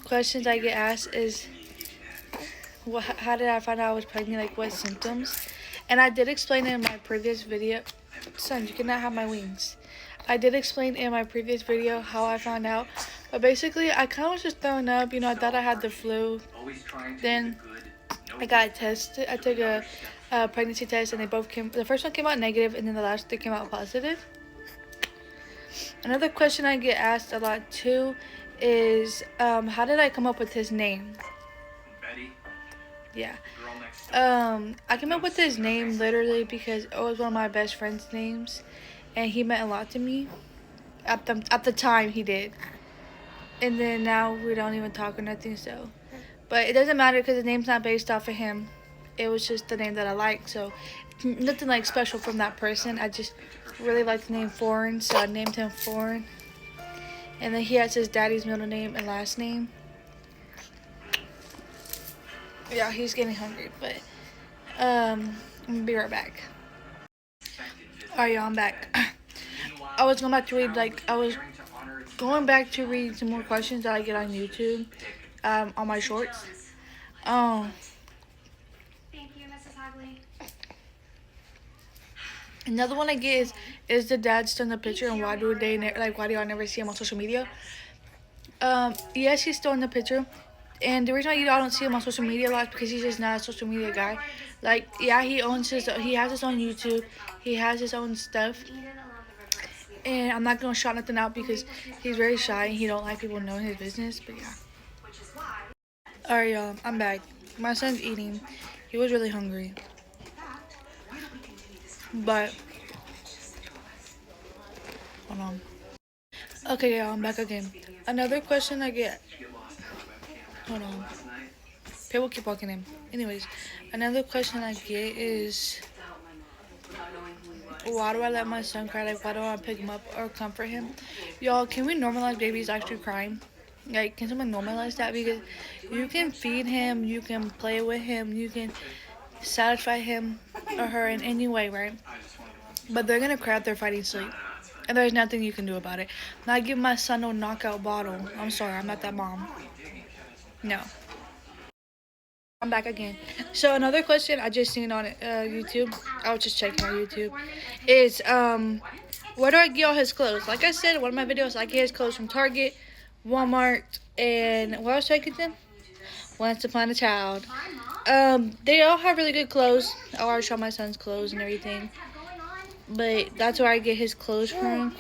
questions I get asked is, how did I find out I was pregnant? Like, what symptoms? And I did explain in my previous video. Son, you cannot have my wings. I did explain in my previous video how I found out. But basically, I kind of was just throwing up. You know, I thought I had the flu. Then I got tested. I took a pregnancy test, and they both came. The first one came out negative, and then the last two came out positive. Another question I get asked a lot too is, how did I come up with his name? Yeah. I came up with his name literally because it was one of my best friend's names, and he meant a lot to me. At the time, he did. And then now we don't even talk or nothing, so. But it doesn't matter because the name's not based off of him. It was just the name that I like, so nothing like special from that person. I just really like the name Foreign, so I named him Foreign. And then he has his daddy's middle name and last name. Yeah, he's getting hungry, but I'm gonna be right back. Alright, y'all, I'm back. I was going back to read some more questions that I get on YouTube, on my shorts. Another one I get is the dad still in the picture, and why do y'all never see him on social media? Yes, he's still in the picture. And the reason why y'all don't see him on social media a lot is because he's just not a social media guy. Like, yeah, he has his own YouTube. He has his own stuff. And I'm not going to shout nothing out because he's very shy and he don't like people knowing his business. But, yeah. Alright, y'all. I'm back. My son's eating. He was really hungry. But, hold on. Okay, y'all. I'm back again. Another question I get... Hold on. People keep walking in. Anyways, another question I get is, why do I let my son cry? Like, why don't I pick him up or comfort him? Y'all, can we normalize babies actually crying? Like, can someone normalize that? Because you can feed him, you can play with him, you can satisfy him or her in any way, right? But they're gonna cry if they're fighting sleep. And there's nothing you can do about it. Not give my son no knockout bottle. I'm sorry, I'm not that mom. No. I'm back again. So another question I just seen on YouTube, I was just checking on YouTube, is where do I get all his clothes? Like I said in one of my videos, I get his clothes from Target, Walmart, and where else do I get them? Once Upon a Child. They all have really good clothes. I already show my son's clothes and everything. But that's where I get his clothes from.